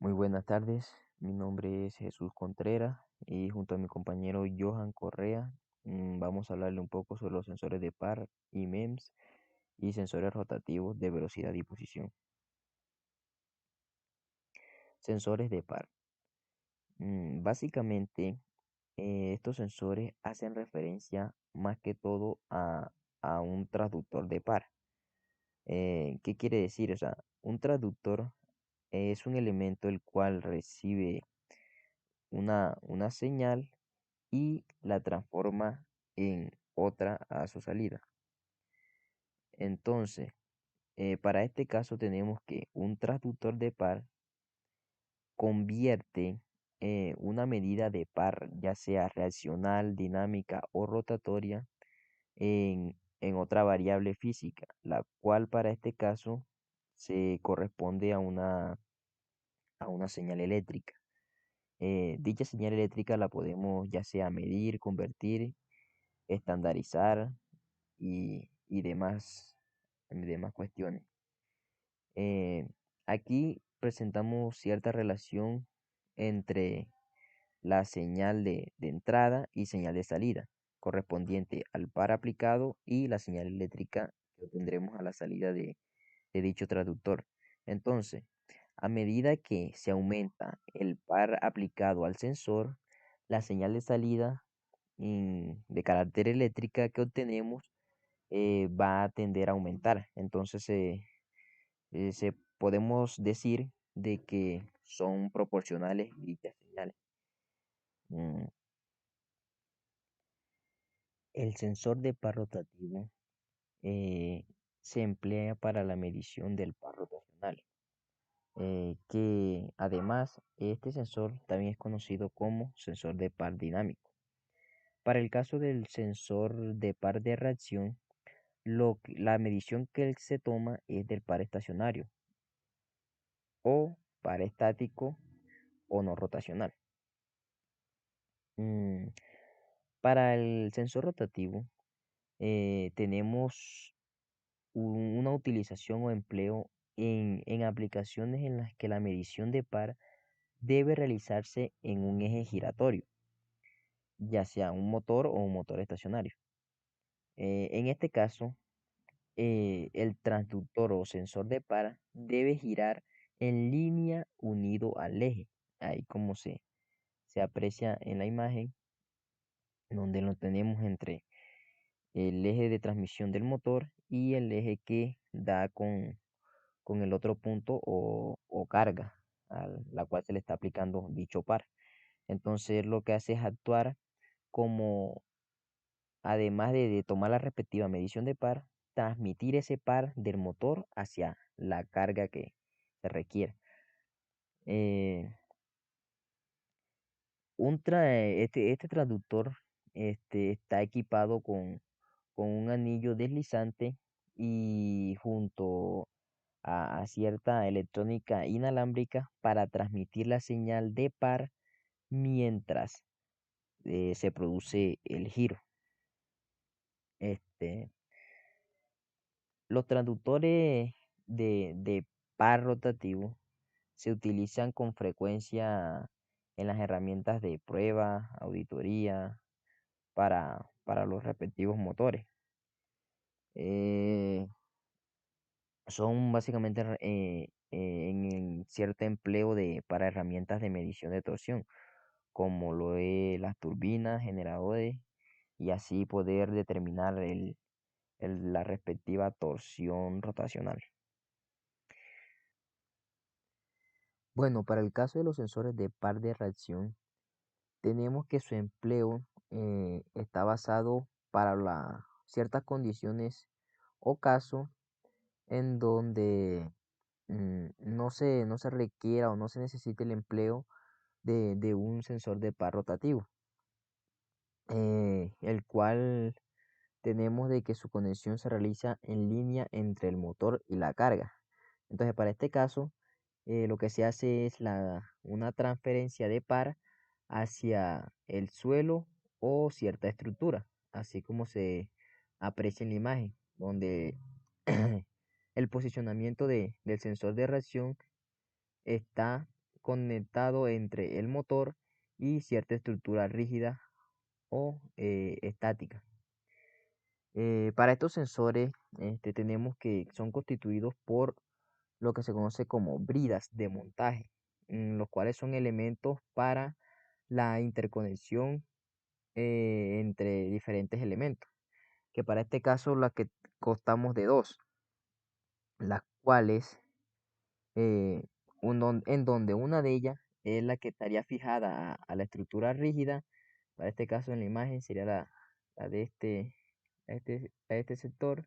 Muy buenas tardes, mi nombre es Jesús Contreras y junto a mi compañero Johan Correa vamos a hablarle un poco sobre los sensores de par y MEMS y sensores rotativos de velocidad y posición. Sensores de par. Básicamente, estos sensores hacen referencia más que todo a un transductor de par. ¿Qué quiere decir? O sea, un transductor es un elemento el cual recibe una señal y la transforma en otra a su salida. Entonces, para este caso tenemos que un transductor de par convierte una medida de par, ya sea reaccional, dinámica o rotatoria, en otra variable física, la cual para este caso se corresponde a una señal eléctrica. Dicha señal eléctrica la podemos ya sea medir, convertir, estandarizar y demás cuestiones. Eh, Aquí presentamos cierta relación entre la señal de entrada y señal de salida, correspondiente al par aplicado y la señal eléctrica que obtendremos a la salida de dicho traductor. Entonces, a medida que se aumenta el par aplicado al sensor, la señal de salida de carácter eléctrica que obtenemos va a tender a aumentar. Entonces, podemos decir de que son proporcionales dichas señales. Mm, El sensor de par rotativo eh, se emplea para la medición del par rotacional, que además este sensor también es conocido como sensor de par dinámico. Para el caso del sensor de par de reacción, la medición que se toma es del par estacionario o par estático o no rotacional. Mm, Para el sensor rotativo, tenemos una utilización o empleo en aplicaciones en las que la medición de par debe realizarse en un eje giratorio, ya sea un motor o un motor estacionario. En este caso, el transductor o sensor de par debe girar en línea unido al eje, ahí como se aprecia en la imagen, donde lo tenemos entre el eje de transmisión del motor y el eje que da con el otro punto o carga a la cual se le está aplicando dicho par. Entonces lo que hace es actuar como, además de tomar la respectiva medición de par, transmitir ese par del motor hacia la carga que se requiere. Eh, este transductor está equipado con un anillo deslizante y junto a cierta electrónica inalámbrica para transmitir la señal de par mientras se produce el giro. Este, los transductores de par rotativo se utilizan con frecuencia en las herramientas de prueba, auditoría, para los respectivos motores. Eh, Son básicamente en cierto empleo para herramientas de medición de torsión, como lo es las turbinas, generadores, y así poder determinar la respectiva torsión rotacional. Bueno, para el caso de los sensores de par de reacción, tenemos que su empleo está basado para ciertas condiciones o casos en donde no se requiera o no se necesite el empleo de un sensor de par rotativo, el cual tenemos de que su conexión se realiza en línea entre el motor y la carga. Entonces, para este caso, lo que se hace es una transferencia de par hacia el suelo o cierta estructura, así como se aprecia en la imagen, donde el posicionamiento del sensor de reacción está conectado entre el motor y cierta estructura rígida o estática. Para estos sensores tenemos que son constituidos por lo que se conoce como bridas de montaje, los cuales son elementos para la interconexión entre diferentes elementos, que para este caso la que constamos de dos, las cuales en donde una de ellas es la que estaría fijada a la estructura rígida. Para este caso en la imagen sería la de a este sector,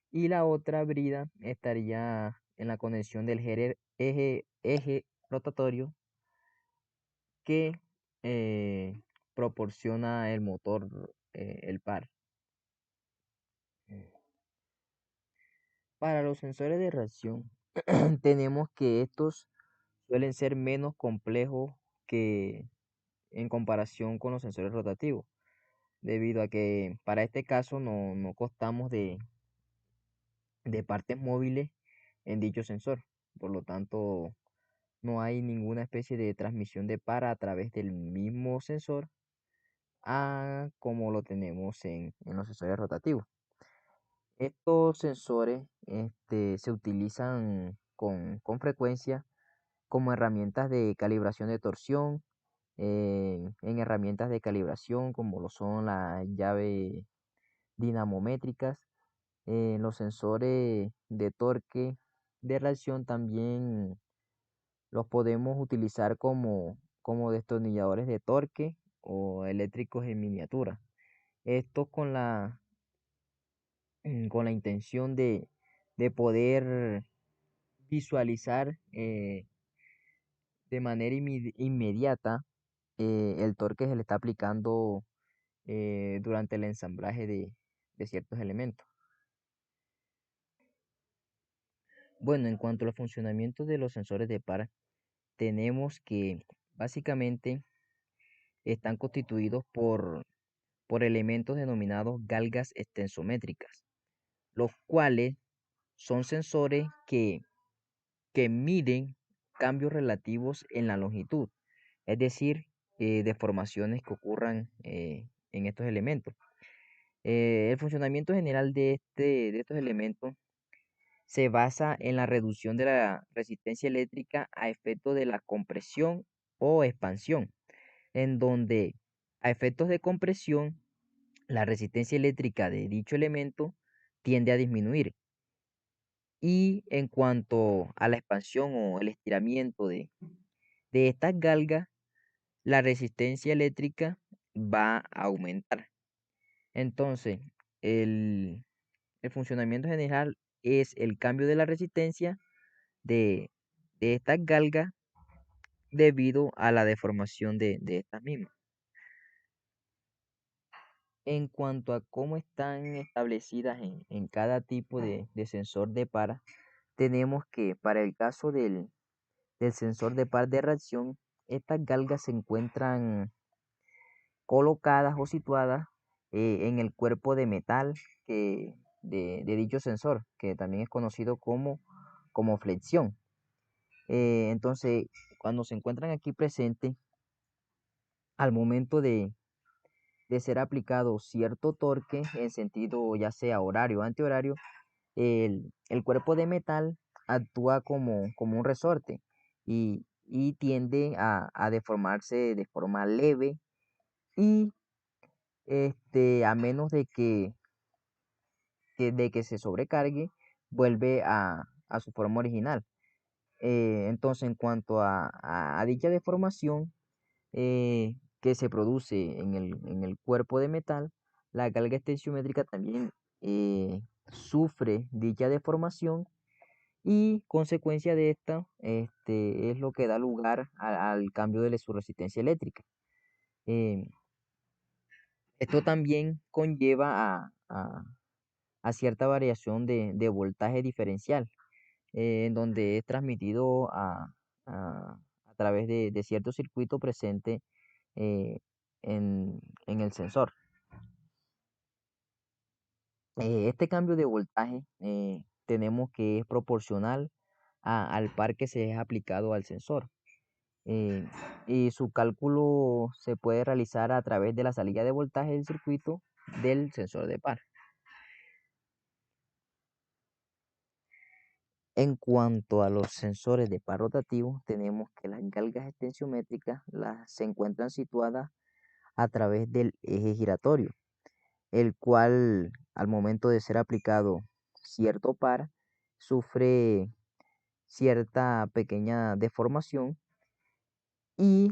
y la otra brida estaría en la conexión del eje rotatorio que proporciona el motor, el par. Para los sensores de reacción, tenemos que estos suelen ser menos complejos que en comparación con los sensores rotativos, debido a que para este caso no constamos de partes móviles en dicho sensor. Por lo tanto, no hay ninguna especie de transmisión de par a través del mismo sensor como lo tenemos en los sensores rotativos. Estos sensores se utilizan con frecuencia como herramientas de calibración de torsión, en herramientas de calibración como lo son las llaves dinamométricas, los sensores de torque de reacción también los podemos utilizar como destornilladores de torque o eléctricos en miniatura. Esto con la intención de poder visualizar de manera inmediata el torque que se le está aplicando durante el ensamblaje de ciertos elementos. Bueno, en cuanto a los funcionamientos de los sensores de par, tenemos que básicamente están constituidos por elementos denominados galgas extensométricas, los cuales son sensores que miden cambios relativos en la longitud, es decir, deformaciones que ocurran en estos elementos. El funcionamiento general de estos elementos se basa en la reducción de la resistencia eléctrica a efectos de la compresión o expansión, en donde a efectos de compresión la resistencia eléctrica de dicho elemento tiende a disminuir. Y en cuanto a la expansión o el estiramiento de estas galgas, la resistencia eléctrica va a aumentar. Entonces, el, el funcionamiento general es el cambio de la resistencia de, de estas galgas debido a la deformación de estas mismas. En cuanto a cómo están establecidas en cada tipo de sensor de par, tenemos que para el caso del sensor de par de reacción, estas galgas se encuentran colocadas o situadas en el cuerpo de metal de dicho sensor, que también es conocido como flexión. Entonces, cuando se encuentran aquí presentes, al momento de ser aplicado cierto torque en sentido ya sea horario o antihorario, el cuerpo de metal actúa como un resorte y tiende a deformarse de forma leve y a menos de que se sobrecargue, vuelve a su forma original. Entonces, en cuanto a dicha deformación que se produce en el cuerpo de metal, la carga tensiométrica también sufre dicha deformación y consecuencia de esta es lo que da lugar al cambio de su resistencia eléctrica. Eh, Esto también conlleva a cierta variación de voltaje diferencial, en donde es transmitido a través de cierto circuito presente eh, en el sensor. Este cambio de voltaje tenemos que es proporcional al par que se es aplicado al sensor. eh, y su cálculo se puede realizar a través de la salida de voltaje del circuito del sensor de par. En cuanto a los sensores de par rotativo, tenemos que las galgas extensiométricas se encuentran situadas a través del eje giratorio, el cual al momento de ser aplicado cierto par sufre cierta pequeña deformación y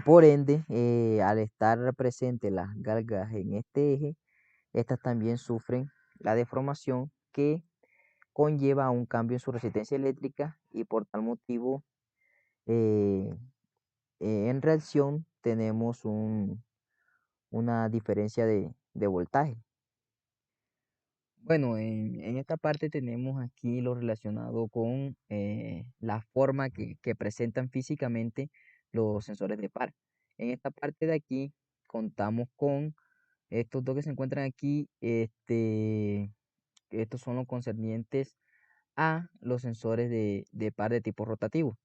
por ende, al estar presentes las galgas en este eje, estas también sufren la deformación que conlleva un cambio en su resistencia eléctrica y por tal motivo eh, en reacción tenemos una diferencia de voltaje. Bueno, en esta parte tenemos aquí lo relacionado con la forma que presentan físicamente los sensores de par. En esta parte de aquí contamos con estos dos que se encuentran aquí. Estos son los concernientes a los sensores de par de tipo rotativo.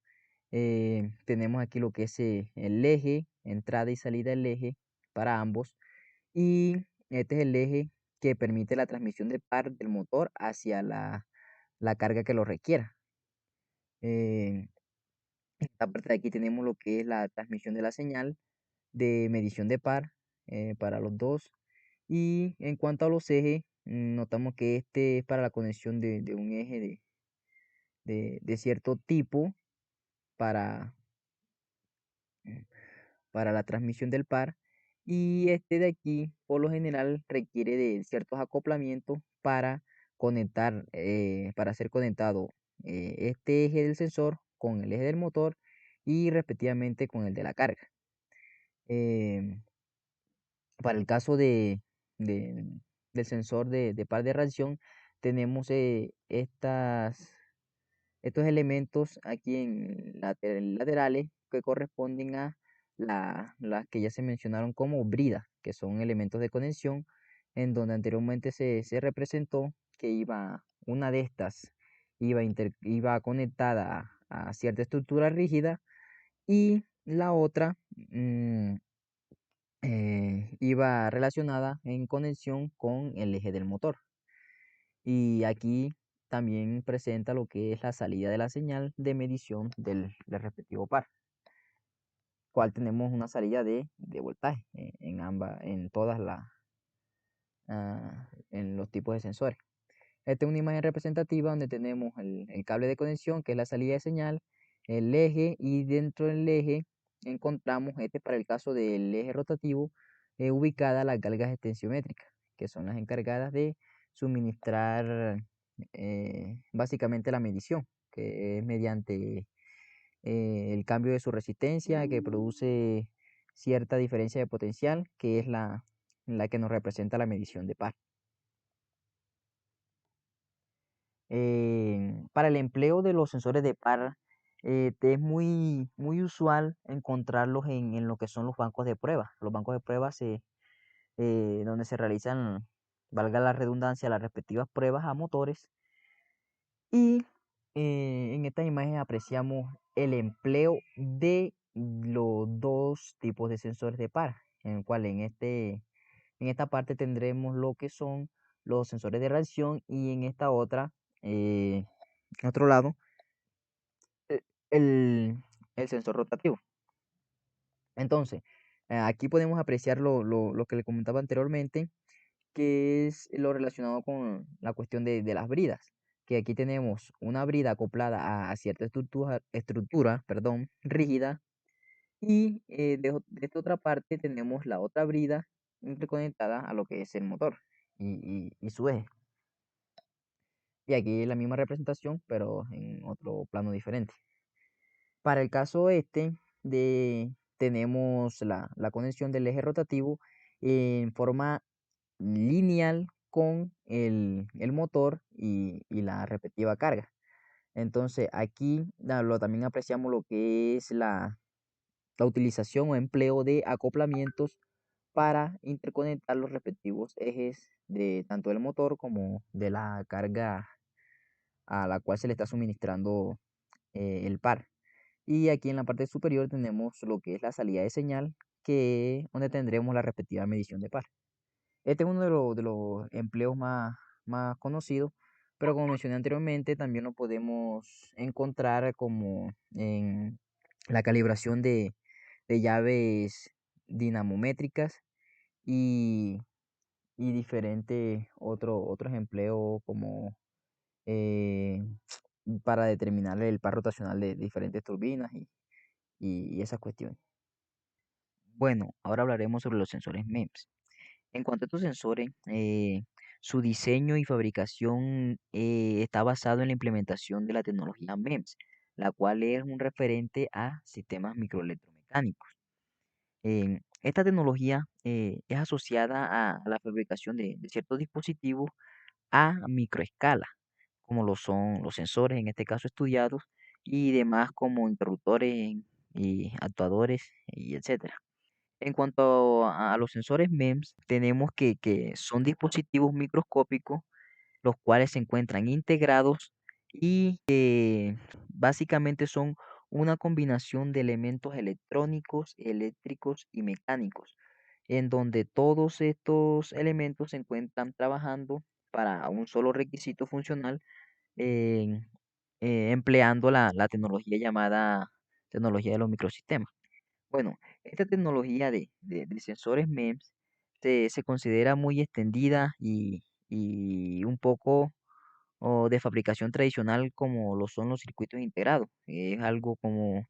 Tenemos aquí lo que es el eje, entrada y salida del eje para ambos. Y este es el eje que permite la transmisión de par del motor hacia la carga que lo requiera. En esta parte de aquí tenemos lo que es la transmisión de la señal de medición de par para los dos. Y en cuanto a los ejes, notamos que este es para la conexión de un eje de cierto tipo para, para la transmisión del par. Y este de aquí, por lo general, requiere de ciertos acoplamientos para conectar, para ser conectado este eje del sensor con el eje del motor y respectivamente con el de la carga. Em, para el caso de- del sensor de par de reacción, tenemos estos elementos aquí en laterales que corresponden a las que ya se mencionaron como bridas, que son elementos de conexión, en donde anteriormente se representó que una de estas iba conectada a cierta estructura rígida y la otra iba relacionada en conexión con el eje del motor. Y aquí también presenta lo que es la salida de la señal de medición del respectivo par, cual tenemos una salida de voltaje en todas en los tipos de sensores. Esta es una imagen representativa donde tenemos el cable de conexión, que es la salida de señal, el eje, y dentro del eje encontramos, para el caso del eje rotativo, ubicada las galgas extensiométricas, que son las encargadas de suministrar básicamente la medición, que es mediante el cambio de su resistencia, que produce cierta diferencia de potencial, que es la que nos representa la medición de par. Para el empleo de los sensores de par, es muy usual encontrarlos en lo que son los bancos de pruebas. Los bancos de pruebas donde se realizan, valga la redundancia, las respectivas pruebas a motores. Y en esta imagen apreciamos el empleo de los dos tipos de sensores de par, en el cual en esta parte tendremos lo que son los sensores de reacción y en esta otra, otro lado, eh, el, el sensor rotativo. Entonces, aquí podemos apreciar lo que le comentaba anteriormente, que es lo relacionado con la cuestión de las bridas, que aquí tenemos una brida acoplada a cierta estructura, perdón, rígida, y de esta otra parte tenemos la otra brida interconectada a lo que es el motor y su eje. Y aquí es la misma representación, pero en otro plano diferente. Para el caso tenemos la conexión del eje rotativo en forma lineal con el motor y la respectiva carga. Entonces aquí también apreciamos lo que es la utilización o empleo de acoplamientos para interconectar los respectivos ejes de tanto del motor como de la carga a la cual se le está suministrando el par. Y aquí en la parte superior tenemos lo que es la salida de señal, que donde tendremos la respectiva medición de par. Este es uno de los empleos más conocidos, pero como mencioné anteriormente, también lo podemos encontrar como en la calibración de llaves dinamométricas y, y diferentes otros empleos como eh, para determinar el par rotacional de diferentes turbinas y esas cuestiones. Bueno, ahora hablaremos sobre los sensores MEMS. En cuanto a estos sensores, su diseño y fabricación está basado en la implementación de la tecnología MEMS, la cual es un referente a sistemas microelectromecánicos. Esta tecnología es asociada a la fabricación de ciertos dispositivos a microescala, como lo son los sensores, en este caso estudiados, y demás como interruptores y actuadores y etcétera. En cuanto a los sensores MEMS, tenemos que son dispositivos microscópicos, los cuales se encuentran integrados y que básicamente son una combinación de elementos electrónicos, eléctricos y mecánicos, en donde todos estos elementos se encuentran trabajando para un solo requisito funcional, en- empleando la tecnología llamada tecnología de los microsistemas. Bueno, esta tecnología de sensores MEMS se considera muy extendida y un poco de fabricación tradicional como lo son los circuitos integrados. Es algo como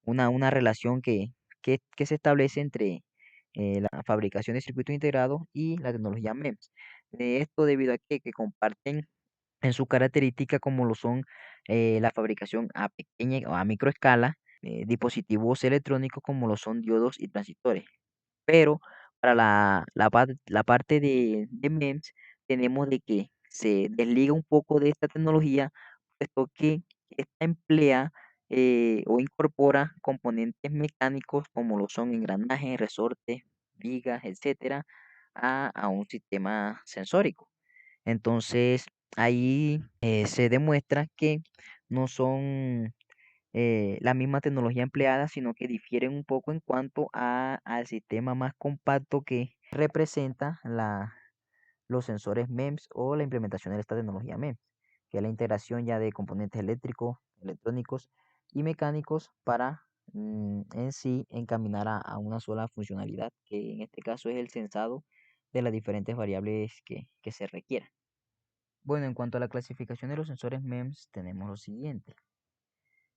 una relación que se establece entre la fabricación de circuitos integrados y la tecnología MEMS. Esto debido a que comparten en su característica como lo son la fabricación a pequeña o a microescala, dispositivos electrónicos como lo son diodos y transistores. Pero para la parte de MEMS tenemos de que se desliga un poco de esta tecnología, puesto que esta emplea o incorpora componentes mecánicos como lo son engranajes, resortes, vigas, etcétera, a un sistema sensórico. Entonces, ahí se demuestra que no son la misma tecnología empleada, sino que difieren un poco en cuanto al sistema más compacto que representa los sensores MEMS o la implementación de esta tecnología MEMS, que es la integración ya de componentes eléctricos, electrónicos y mecánicos para en sí encaminar a una sola funcionalidad, que en este caso es el sensado de las diferentes variables que se requieran. Bueno, en cuanto a la clasificación de los sensores MEMS, tenemos lo siguiente.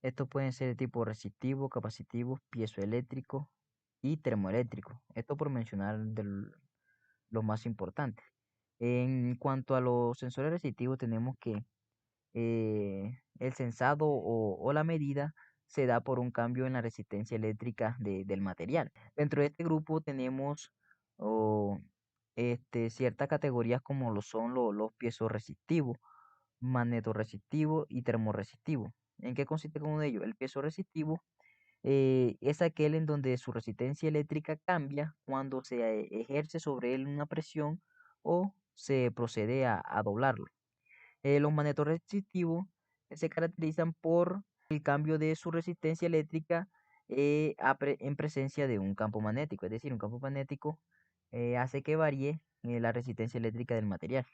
Estos pueden ser de tipo resistivo, capacitivo, piezoeléctrico y termoeléctrico. Esto por mencionar los más importantes. En cuanto a los sensores resistivos, tenemos que el sensado o la medida se da por un cambio en la resistencia eléctrica del material. Dentro de este grupo tenemos oh, ciertas categorías como lo son los piezoresistivos, magnetoresistivo y termoresistivo. ¿En qué consiste cada uno de ellos? El piezoresitivo es aquel en donde su resistencia eléctrica cambia cuando se ejerce sobre él una presión o se procede a doblarlo. Los magnetorresistivos se caracterizan por el cambio de su resistencia eléctrica en presencia de un campo magnético, es decir, un campo magnético hace que varíe la resistencia eléctrica del material.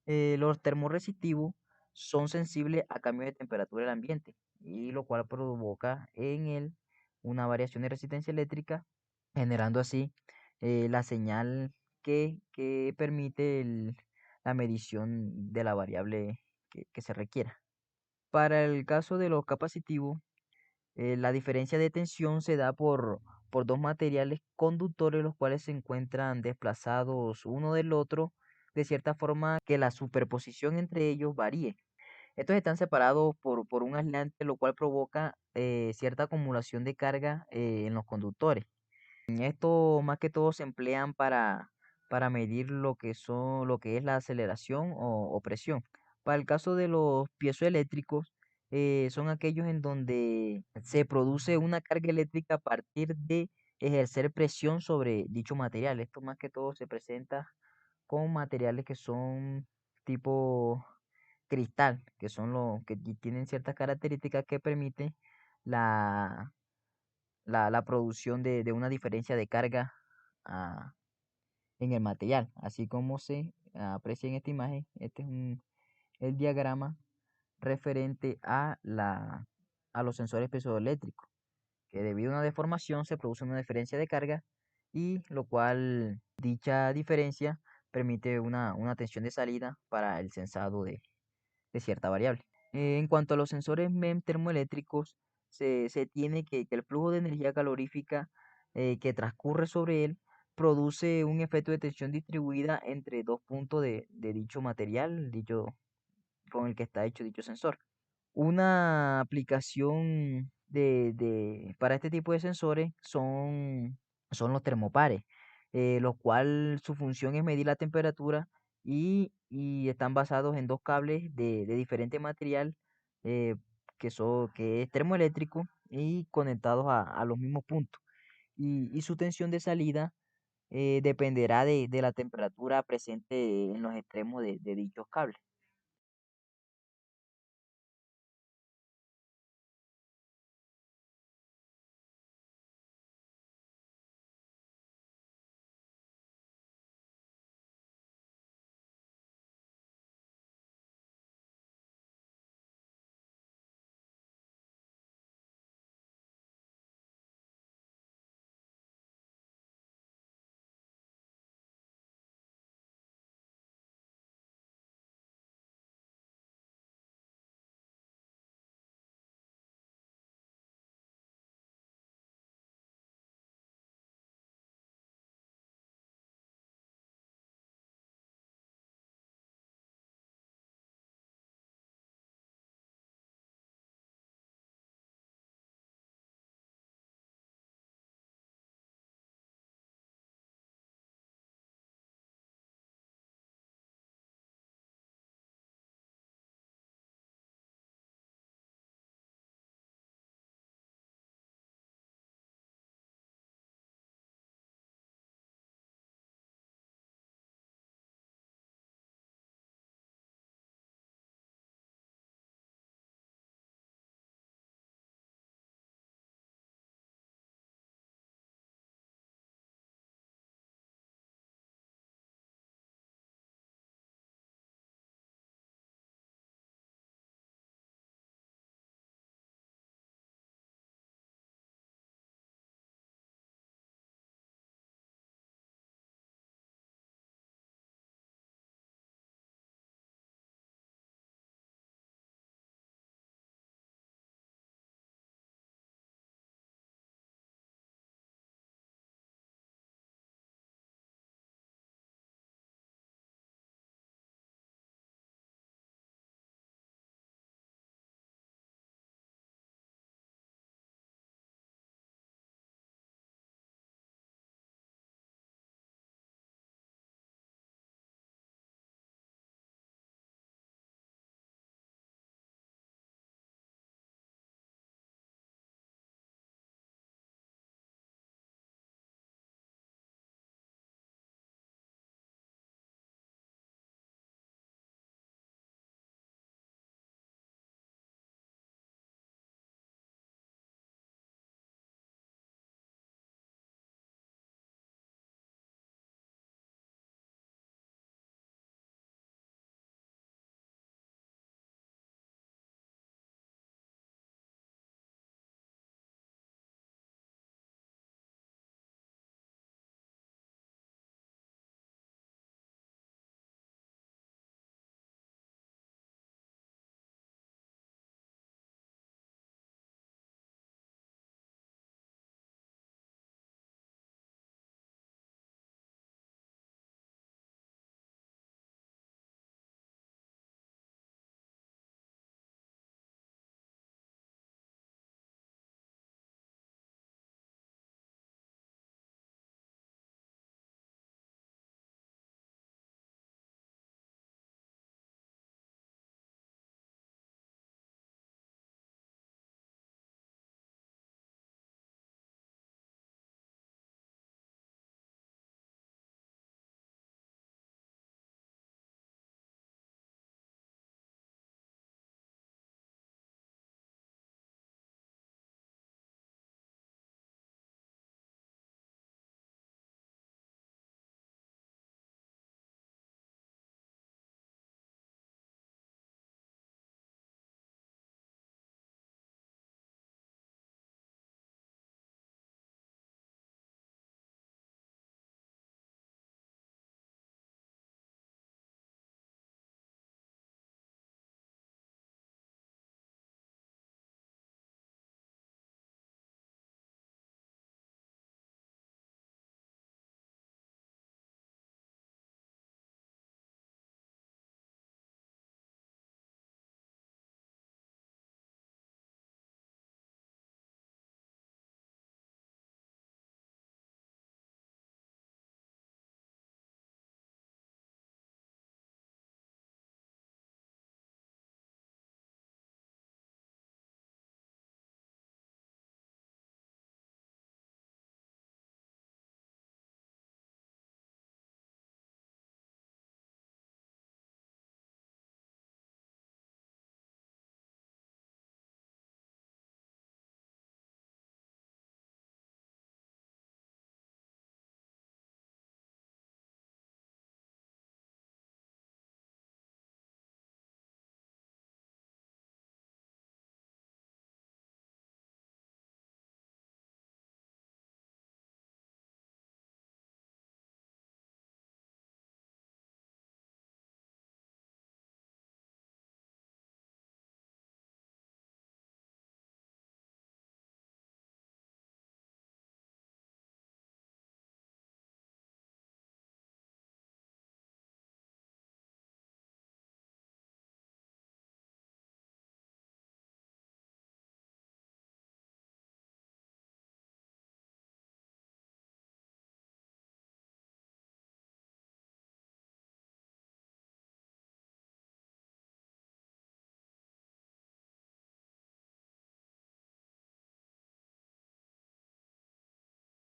Los termorresistivos son sensibles a cambios de temperatura del ambiente, y lo cual provoca en él una variación de resistencia eléctrica, generando así la señal que permite la medición de la variable que se requiera. Para el caso de los capacitivos, la diferencia de tensión se da por dos materiales conductores, los cuales se encuentran desplazados uno del otro, de cierta forma que la superposición entre ellos varíe. Estos están separados por un aislante, lo cual provoca cierta acumulación de carga en los conductores. Esto más que todo se emplean para medir lo que es la aceleración o presión. Para el caso de los piezoeléctricos, son aquellos en donde se produce una carga eléctrica a partir de ejercer presión sobre dicho material. Esto más que todo se presenta con materiales que son tipo cristal, que son los que tienen ciertas características que permiten la, la producción de una diferencia de carga ah, en el material. Así como se aprecia en esta imagen, este es el diagrama referente a los sensores piezoeléctricos, que debido a una deformación se produce una diferencia de carga y lo cual dicha diferencia permite una tensión de salida para el sensado de cierta variable. En cuanto a los sensores MEM termoeléctricos, se tiene que el flujo de energía calorífica que transcurre sobre él produce un efecto de tensión distribuida entre dos puntos de dicho material, dicho, con el que está hecho dicho sensor. Una aplicación para este tipo de sensores son los termopares, los cuales su función es medir la temperatura y están basados en dos cables de diferente material eh, que es termoeléctrico y conectados a los mismos puntos. Y su tensión de salida dependerá de la temperatura presente en los extremos de dichos cables.